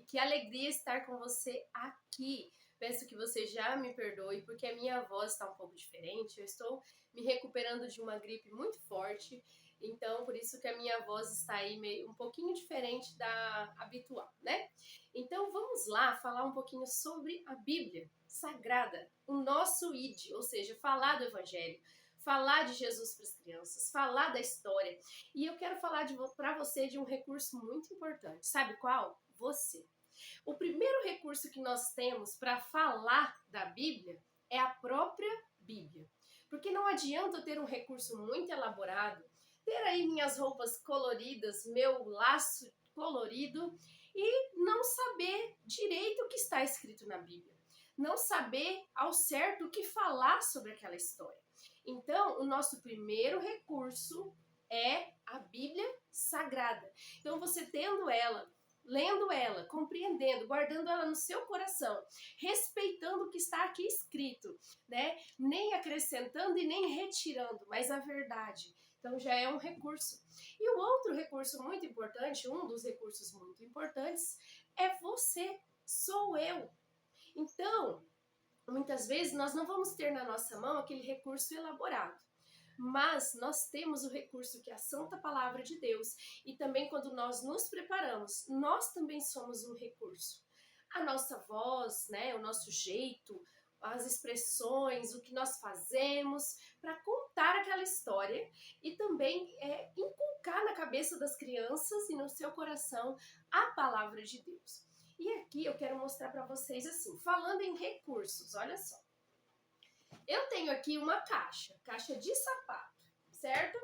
que alegria estar com você aqui. Peço que você já me perdoe, porque a minha voz está um pouco diferente. Eu estou me recuperando de uma gripe muito forte, então por isso que a minha voz está aí meio um pouquinho diferente da habitual, né? Então vamos lá falar um pouquinho sobre a Bíblia Sagrada, o nosso ID, ou seja, falar do Evangelho, falar de Jesus para as crianças, falar da história. E eu quero falar para você de um recurso muito importante. Sabe qual? Você. O primeiro recurso que nós temos para falar da Bíblia é a própria Bíblia. Porque não adianta eu ter um recurso muito elaborado, ter aí minhas roupas coloridas, meu laço colorido e não saber direito o que está escrito na Bíblia. Não saber ao certo o que falar sobre aquela história. Então, o nosso primeiro recurso é a Bíblia Sagrada. Então, você tendo ela, lendo ela, compreendendo, guardando ela no seu coração, respeitando o que está aqui escrito, né? Nem acrescentando e nem retirando, mas a verdade. Então já é um recurso. E o outro recurso muito importante, um dos recursos muito importantes, é você, sou eu. Então, muitas vezes nós não vamos ter na nossa mão aquele recurso elaborado. Mas nós temos o recurso que é a Santa Palavra de Deus. E também quando nós nos preparamos, nós também somos um recurso. A nossa voz, né, o nosso jeito, as expressões, o que nós fazemos para contar aquela história e também inculcar na cabeça das crianças e no seu coração a Palavra de Deus. E aqui eu quero mostrar para vocês assim, falando em recursos, olha só. Eu tenho aqui uma caixa de sapato, certo?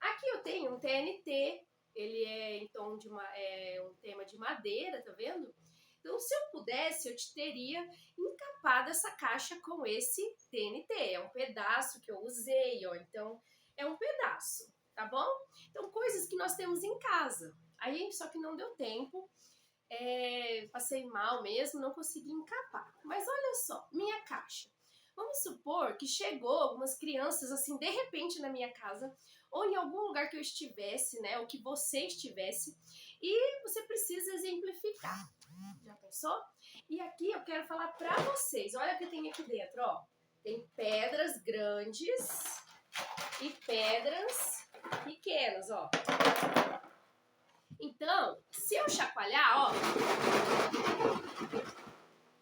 Aqui eu tenho um TNT, ele é em tom de um tema de madeira, tá vendo? Então, se eu pudesse, eu te teria encapado essa caixa com esse TNT. É um pedaço que eu usei, ó. Então, é um pedaço, tá bom? Então, coisas que nós temos em casa. Aí, só que não deu tempo. Passei mal mesmo, não consegui encapar. Mas olha só, minha caixa. Vamos supor que chegou algumas crianças assim de repente na minha casa ou em algum lugar que eu estivesse, né, ou que você estivesse, e você precisa exemplificar. Já pensou? E aqui eu quero falar pra vocês. Olha o que tem aqui dentro, ó. Tem pedras grandes e pedras pequenas, ó. Então, se eu chacoalhar, ó,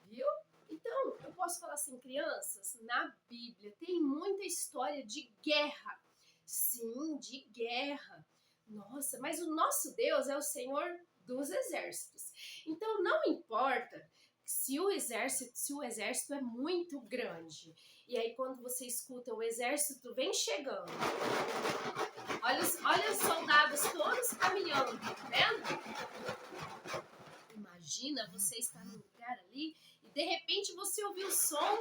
viu? Então, eu posso falar assim, crianças, na Bíblia tem muita história de guerra. Sim, de guerra. Nossa, mas o nosso Deus é o Senhor dos exércitos. Então, não importa se o exército é muito grande. E aí, quando você escuta o exército vem chegando, olha os soldados todos caminhando, tá vendo? Imagina você estar num lugar ali e de repente você ouvir o som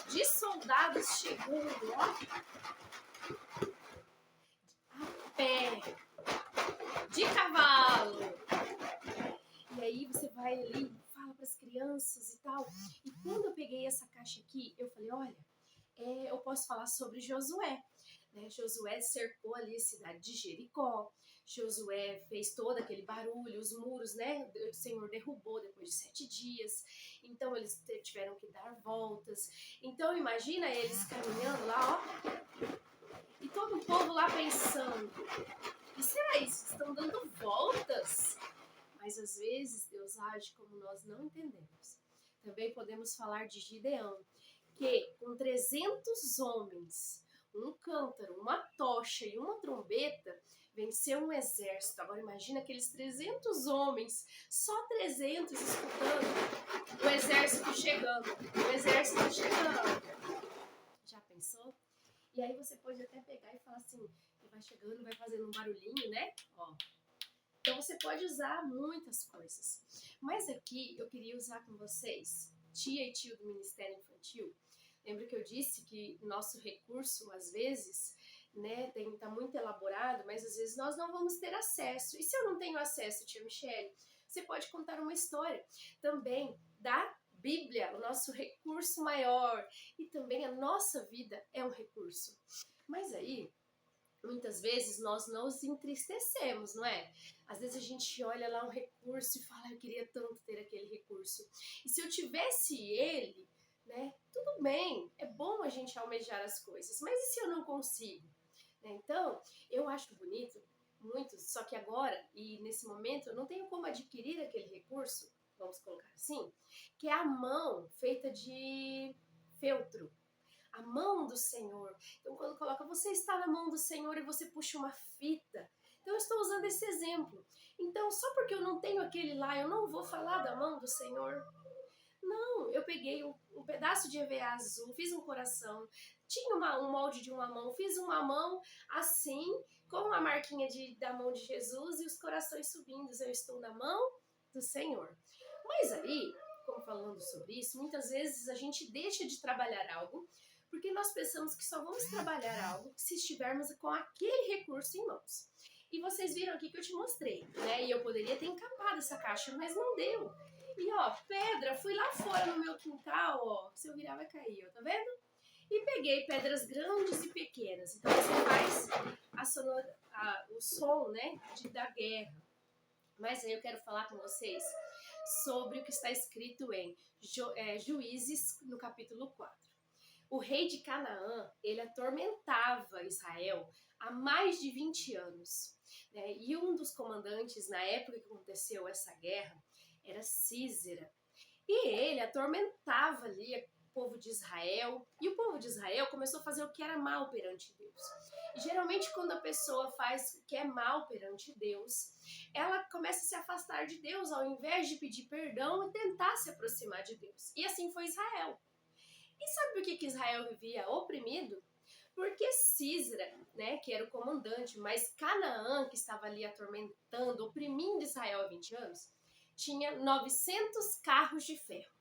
de soldados chegando, ó, a pé, de cavalo. E aí você vai ali, fala para as crianças e tal. E quando eu peguei essa caixa aqui, eu falei, olha, eu posso falar sobre Josué. Né? Josué cercou ali a cidade de Jericó. Josué fez todo aquele barulho, os muros, né? O Senhor derrubou depois de 7 dias. Então eles tiveram que dar voltas. Então imagina eles caminhando lá, ó. E todo o povo lá pensando, e será isso? Estão dando voltas? Mas às vezes Deus age como nós não entendemos. Também podemos falar de Gideão, que com 300 homens, um cântaro, uma tocha e uma trombeta, venceu um exército. Agora imagina aqueles 300 homens, só 300 escutando o exército chegando, o exército chegando. Já pensou? E aí você pode até pegar e falar assim, ele vai chegando, vai fazendo um barulhinho, né? Ó. Então você pode usar muitas coisas. Mas aqui eu queria usar com vocês, tia e tio do Ministério Infantil. Lembra que eu disse que nosso recurso, às vezes, né, tá muito elaborado, mas às vezes nós não vamos ter acesso. E se eu não tenho acesso, tia Michele, você pode contar uma história também da Bíblia, o nosso recurso maior. E também a nossa vida é um recurso. Mas aí, muitas vezes nós nos entristecemos, não é? Às vezes a gente olha lá um recurso e fala, eu queria tanto ter aquele recurso. E se eu tivesse ele, né, tudo bem, é bom a gente almejar as coisas, mas e se eu não consigo? Né? Então, eu acho bonito, muito, só que agora, e nesse momento, eu não tenho como adquirir aquele recurso, vamos colocar assim, que é a mão feita de feltro. A mão do Senhor. Então, quando coloca, você está na mão do Senhor e você puxa uma fita. Então, eu estou usando esse exemplo. Então, só porque eu não tenho aquele lá, eu não vou falar da mão do Senhor? Não, eu peguei um pedaço de EVA azul, fiz um coração, tinha um molde de uma mão, fiz uma mão assim, com a marquinha da mão de Jesus e os corações subindo. Eu estou na mão do Senhor. Mas aí, como falando sobre isso, muitas vezes a gente deixa de trabalhar algo porque nós pensamos que só vamos trabalhar algo se estivermos com aquele recurso em mãos. E vocês viram aqui que eu te mostrei, né? E eu poderia ter encapado essa caixa, mas não deu. E ó, pedra, fui lá fora no meu quintal, ó. Se eu virar vai cair, ó, tá vendo? E peguei pedras grandes e pequenas. Então você faz o som, né, da guerra. Mas aí eu quero falar com vocês sobre o que está escrito em Juízes, no capítulo 4. O rei de Canaã, ele atormentava Israel há mais de 20 anos. Né? E um dos comandantes, na época que aconteceu essa guerra, era Císera. E ele atormentava ali o povo de Israel. E o povo de Israel começou a fazer o que era mal perante Deus. E geralmente quando a pessoa faz o que é mal perante Deus, ela começa a se afastar de Deus ao invés de pedir perdão e tentar se aproximar de Deus. E assim foi Israel. E sabe por que Israel vivia oprimido? Porque Císera, né, que era o comandante, mas Canaã, que estava ali atormentando, oprimindo Israel há 20 anos, tinha 900 carros de ferro.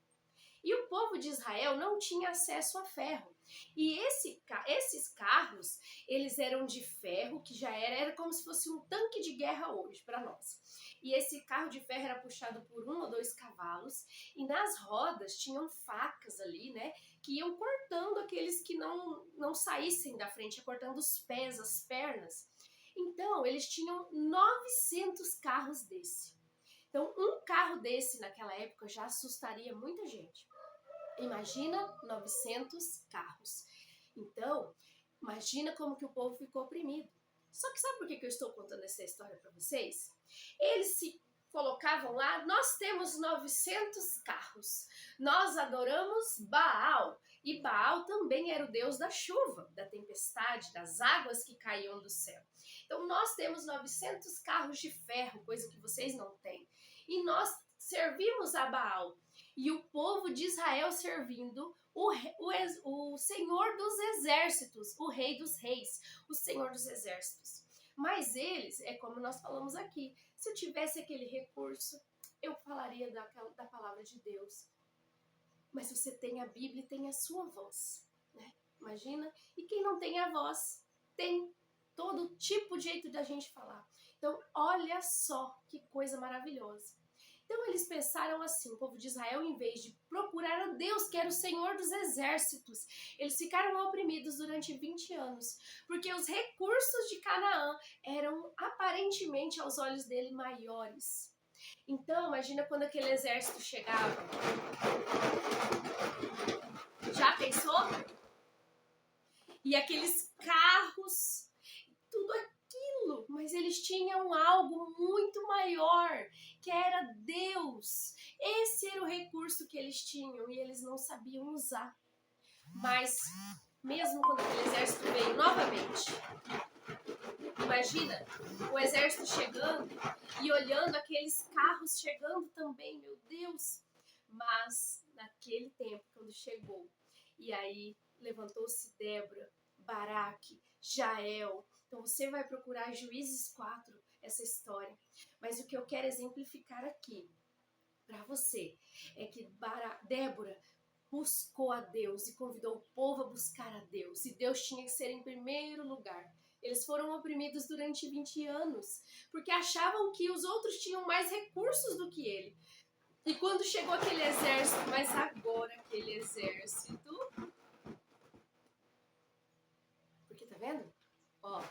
E o povo de Israel não tinha acesso a ferro. E esses carros, eles eram de ferro, que já era como se fosse um tanque de guerra hoje para nós. E esse carro de ferro era puxado por 1 ou 2 cavalos, e nas rodas tinham facas ali, né, que iam cortando aqueles que não saíssem da frente, cortando os pés, as pernas. Então, eles tinham 900 carros desse. Então, um carro desse naquela época já assustaria muita gente. Imagina 900 carros. Então, imagina como que o povo ficou oprimido. Só que sabe por que eu estou contando essa história para vocês? Eles se colocavam lá, nós temos 900 carros, nós adoramos Baal, e Baal também era o deus da chuva, da tempestade, das águas que caíam do céu. Então nós temos 900 carros de ferro, coisa que vocês não têm, e nós servimos a Baal, e o povo de Israel servindo o Senhor dos exércitos, o Rei dos reis, o Senhor dos exércitos. Mas eles, é como nós falamos aqui, se eu tivesse aquele recurso, eu falaria da palavra de Deus. Mas você tem a Bíblia e tem a sua voz, né? Imagina? E quem não tem a voz, tem todo tipo de jeito da gente falar. Então, olha só que coisa maravilhosa. Então eles pensaram assim, o povo de Israel, em vez de procurar a Deus, que era o Senhor dos exércitos, eles ficaram oprimidos durante 20 anos, porque os recursos de Canaã eram aparentemente aos olhos dele maiores. Então, imagina quando aquele exército chegava. Já pensou? E aqueles carros, tudo aquilo, mas eles tinham algo muito maior, que era Deus. Esse era o recurso que eles tinham e eles não sabiam usar. Mas, mesmo quando aquele exército veio novamente, imagina o exército chegando e olhando aqueles carros chegando também, meu Deus. Mas, naquele tempo, quando chegou, e aí levantou-se Débora, Baraque, Jael. Então você vai procurar Juízes 4, essa história. Mas o que eu quero exemplificar aqui para você é que Débora buscou a Deus e convidou o povo a buscar a Deus. E Deus tinha que ser em primeiro lugar. Eles foram oprimidos durante 20 anos, porque achavam que os outros tinham mais recursos do que ele. E quando chegou aquele exército, mas agora aquele exército... Porque tá vendo? Ó,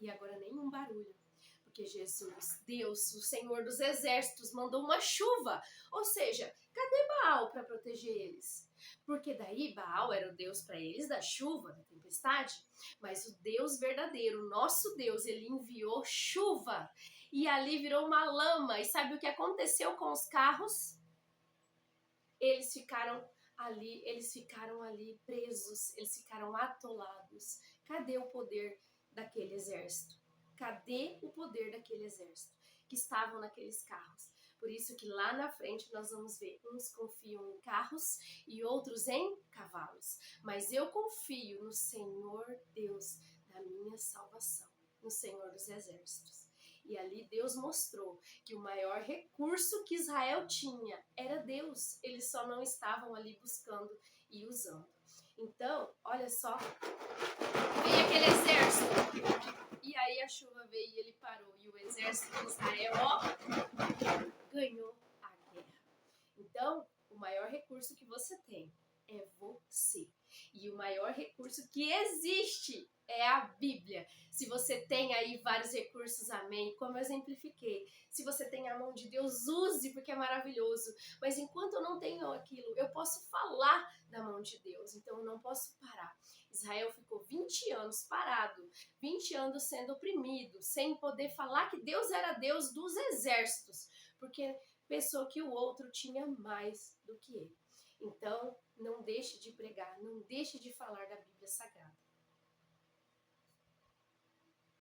E agora nenhum barulho. Porque Jesus, Deus, o Senhor dos Exércitos, mandou uma chuva. Ou seja, cadê Baal para proteger eles? Porque daí Baal era o Deus para eles da chuva, da tempestade. Mas o Deus verdadeiro, o nosso Deus, ele enviou chuva. E ali virou uma lama. E sabe o que aconteceu com os carros? Eles ficaram ali presos, eles ficaram atolados. Cadê o poder daquele exército? Cadê o poder daquele exército que estavam naqueles carros? Por isso que lá na frente nós vamos ver, uns confiam em carros e outros em cavalos. Mas eu confio no Senhor Deus da minha salvação, no Senhor dos Exércitos. E ali Deus mostrou que o maior recurso que Israel tinha era Deus. Eles só não estavam ali buscando e usando. Então, olha só, veio aquele exército. E aí a chuva veio e ele parou. E o exército de Israel, ó, ganhou a guerra. Então, o maior recurso que você tem é você. E o maior recurso que existe é a Bíblia. Se você tem aí vários recursos, amém, como eu exemplifiquei. Se você tem a mão de Deus, use, porque é maravilhoso. Mas enquanto eu não tenho aquilo, eu posso falar da mão de Deus. Então eu não posso parar. Israel ficou 20 anos parado, 20 anos sendo oprimido, sem poder falar que Deus era Deus dos exércitos, porque pensou que o outro tinha mais do que ele. Então, não deixe de pregar, não deixe de falar da Bíblia Sagrada.